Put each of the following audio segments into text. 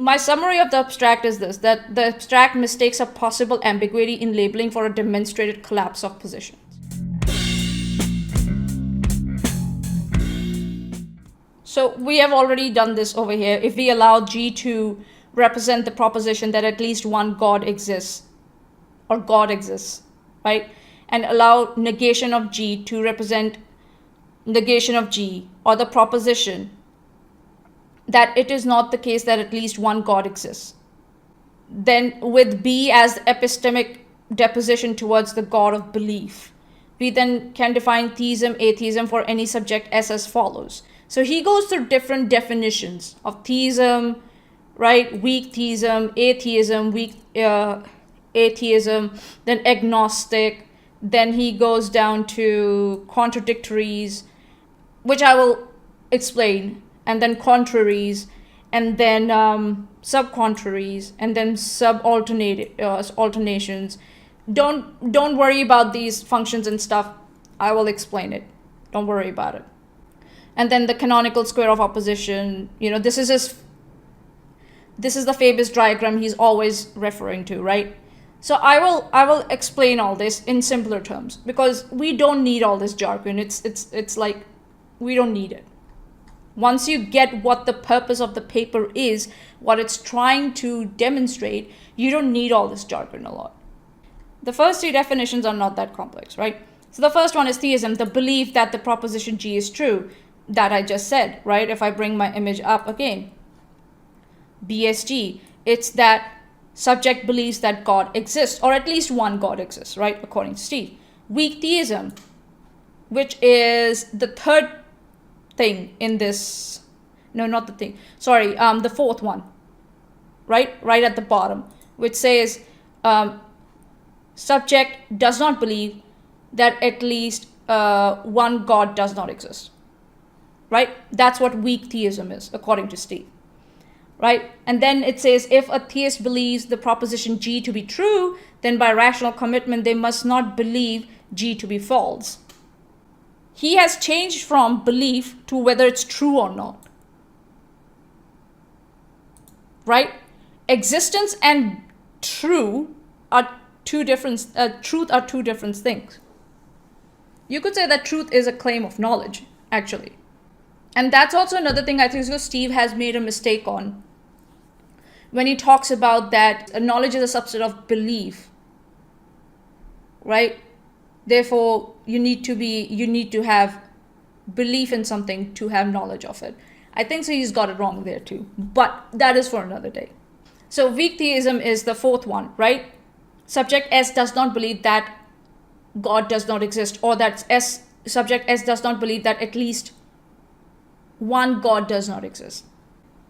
my summary of the abstract is this, that the abstract mistakes a possible ambiguity in labeling for a demonstrated collapse of positions. So we have already done this over here. If we allow G to represent the proposition that at least one God exists, or God exists, right? And allow negation of G to represent negation of G, or the proposition that it is not the case that at least one God exists. Then with B as the epistemic deposition towards the God of belief, we then can define theism, atheism for any subject S as follows. So he goes through different definitions of theism, right? Weak theism, atheism, weak atheism, then agnostic. Then he goes down to contradictories, which I will explain, and then contraries, and then subcontraries, and then alternations. Don't worry about these functions and stuff. I will explain it. Don't worry about it. And then the canonical square of opposition. This is the famous diagram he's always referring to, right? So I will explain all this in simpler terms, because we don't need all this jargon. It's like we don't need it. Once you get what the purpose of the paper is, what it's trying to demonstrate, you don't need all this jargon a lot. The first three definitions are not that complex, right? So the first one is theism, the belief that the proposition G is true, that I just said, right? If I bring my image up again, BSG, it's that subject believes that God exists, or at least one God exists, right? According to Steve. Weak theism, which is the third thing in this, no, not the thing, sorry, the fourth one, right at the bottom, which says subject does not believe that at least one God does not exist, right? That's what weak theism is, according to Steve, right? And then it says, if a theist believes the proposition G to be true, then by rational commitment, they must not believe G to be false. He has changed from belief to whether it's true or not, right? Existence and true are two different, truth are two different things. You could say that truth is a claim of knowledge, actually. And that's also another thing I think Steve has made a mistake on when he talks about that knowledge is a subset of belief, right? Therefore, you need to have belief in something to have knowledge of it. I think so he's got it wrong there too, but that is for another day. So weak theism is the fourth one, right? Subject S does not believe that God does not exist, or that subject S does not believe that at least one God does not exist.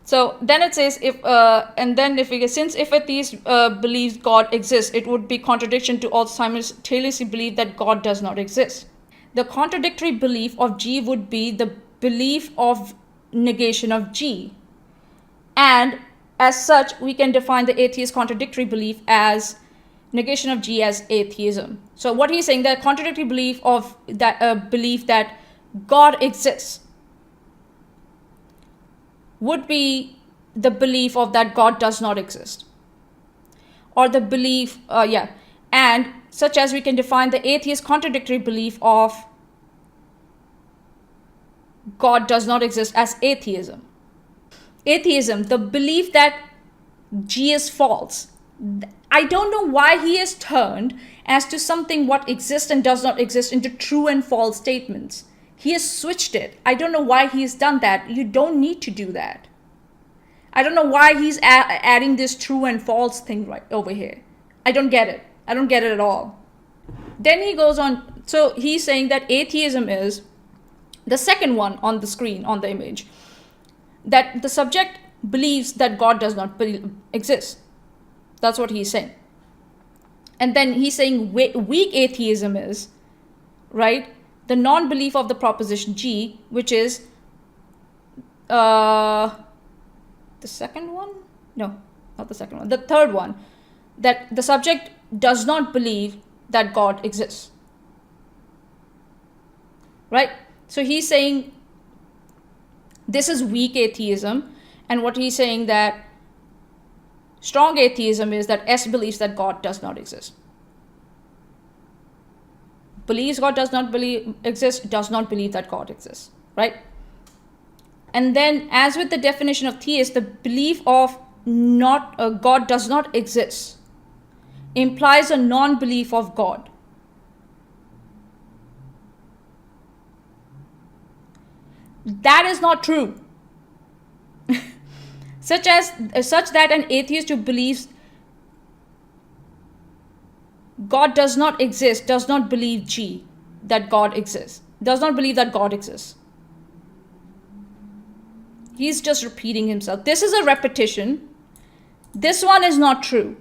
So then it says, if a theist believes God exists, it would be contradiction to all simultaneously believe that God does not exist. The contradictory belief of G would be the belief of negation of G. And as such, we can define the atheist contradictory belief as negation of G as atheism. So what he's saying, the contradictory belief of that belief that God exists would be the belief of that God does not exist, or the belief, and such as we can define the atheist contradictory belief of God does not exist as atheism. Atheism, the belief that G is false. I don't know why he has turned as to something what exists and does not exist into true and false statements. He has switched it. I don't know why he's done that. You don't need to do that. I don't know why he's adding this true and false thing right over here. I don't get it. I don't get it at all. Then he goes on. So he's saying that atheism is the second one on the screen, on the image, that the subject believes that God does not exist. That's what he's saying. And then he's saying weak atheism is, right, the non-belief of the proposition G, which is the second one? No, not the second one. The third one, that the subject does not believe that God exists. Right? So he's saying this is weak atheism. And what he's saying that Strong atheism is that S believes that God does not exist. Believes God does not exist, does not believe that God exists, right? And then, as with the definition of theist, the belief of God does not exist implies a non-belief of God. That is not true. such that an atheist who believes God does not exist does not believe that God exists. Does not believe that God exists. He's just repeating himself. This is a repetition. This one is not true.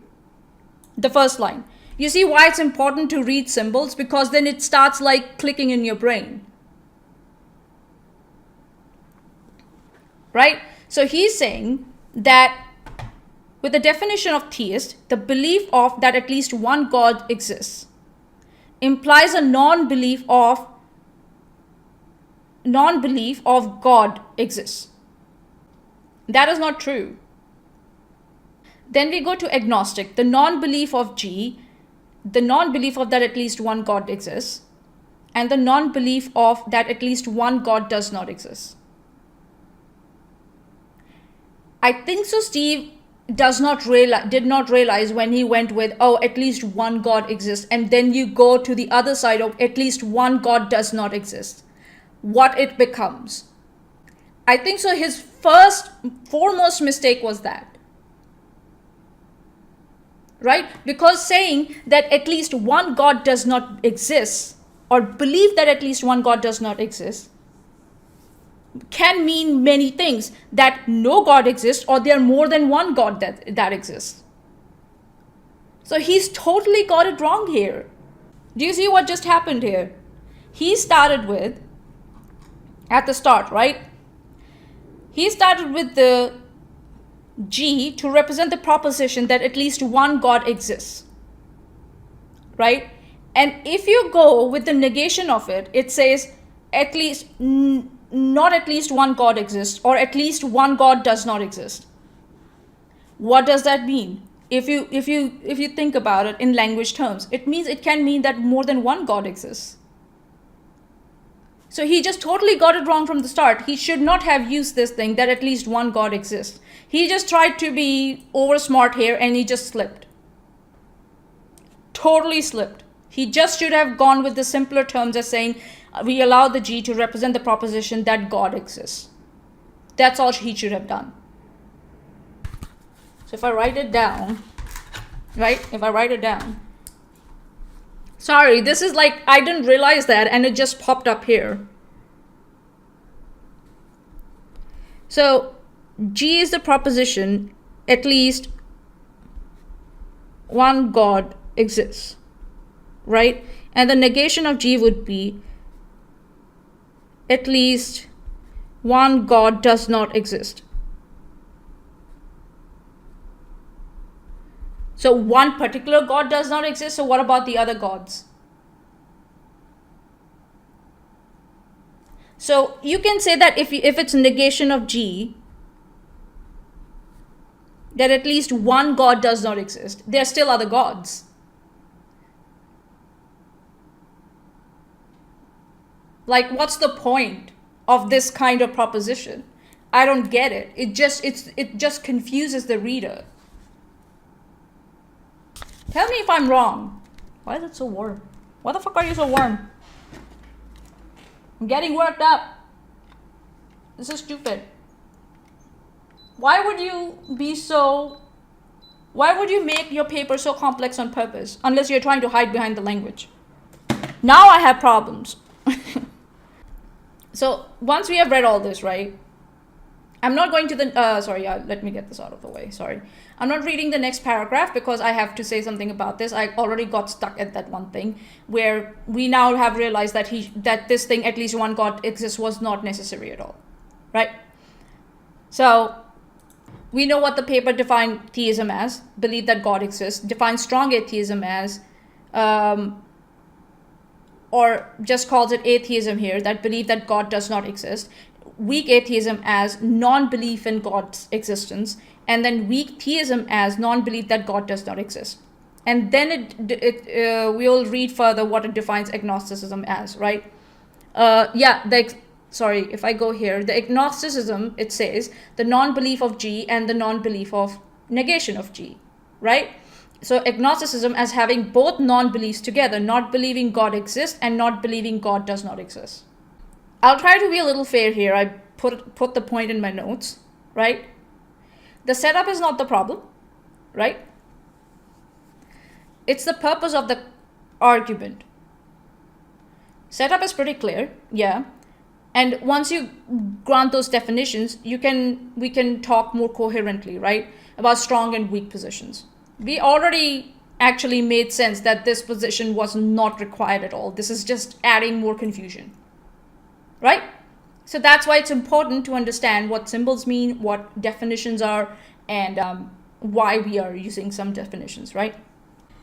The first line. You see why it's important to read symbols? Because then it starts like clicking in your brain. Right? So he's saying that with the definition of theist, the belief of that at least one God exists implies a non-belief of God exists. That is not true. Then we go to agnostic, the non-belief of the non-belief of that at least one God exists, and the non-belief of that at least one God does not exist. I think so Steve did not realize when he went with, at least one God exists, and then you go to the other side of at least one God does not exist, what it becomes. I think so his foremost mistake was that. Right? Because saying that at least one God does not exist, or believe that at least one God does not exist, can mean many things. That no God exists, or there are more than one God that exists. So he's totally got it wrong here. Do you see what just happened here? He started with, at the start, right? He started with the G to represent the proposition that at least one God exists, right? And if you go with the negation of it, it says at least, not at least one God exists, or at least one God does not exist. What does that mean? If you think about it in language terms, it can mean that more than one God exists. So he just totally got it wrong from the start. He should not have used this thing that at least one God exists. He just tried to be over smart here and he just slipped. Totally slipped. He just should have gone with the simpler terms as saying, we allow the G to represent the proposition that God exists. That's all he should have done. So if I write it down, right? Sorry, this is like, I didn't realize that and it just popped up here. So G is the proposition, at least one God exists, right? And the negation of G would be, at least one God does not exist. So one particular God does not exist, so what about the other gods? So you can say that if it's negation of G, that at least one God does not exist. There are still other gods. Like, what's the point of this kind of proposition? I don't get it. It just confuses the reader. Tell me if I'm wrong. Why is it so warm? Why the fuck are you so warm? I'm getting worked up. This is stupid. Why would you make your paper so complex on purpose, unless you're trying to hide behind the language? Now I have problems. So once we have read all this, right? I'm not going to let me get this out of the way. Sorry. I'm not reading the next paragraph because I have to say something about this. I already got stuck at that one thing where we now have realized that this thing, at least one God exists, was not necessary at all. Right? So we know what the paper defined theism as, believe that God exists, defines strong atheism as, or just calls it atheism here, that believe that God does not exist. Weak atheism as non-belief in God's existence, and then weak theism as non-belief that God does not exist. And then we'll read further what it defines agnosticism as, right? Sorry, if I go here, the agnosticism, it says the non-belief of G and the non-belief of negation of G, right? So agnosticism as having both non-beliefs together, not believing God exists and not believing God does not exist. I'll try to be a little fair here. I put the point in my notes, right? The setup is not the problem, right? It's the purpose of the argument. Setup is pretty clear, yeah. And once you grant those definitions, we can talk more coherently, right? About strong and weak positions. We already actually made sense that this position was not required at all. This is just adding more confusion, right? So that's why it's important to understand what symbols mean, what definitions are, and why we are using some definitions, right?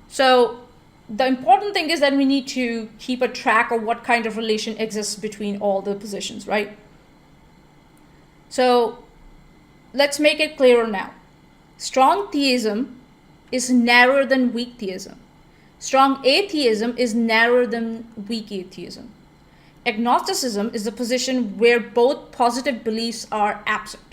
So the important thing is that we need to keep a track of what kind of relation exists between all the positions, right? So let's make it clearer now. Strong theism is narrower than weak theism. Strong atheism is narrower than weak atheism. Agnosticism is the position where both positive beliefs are absent.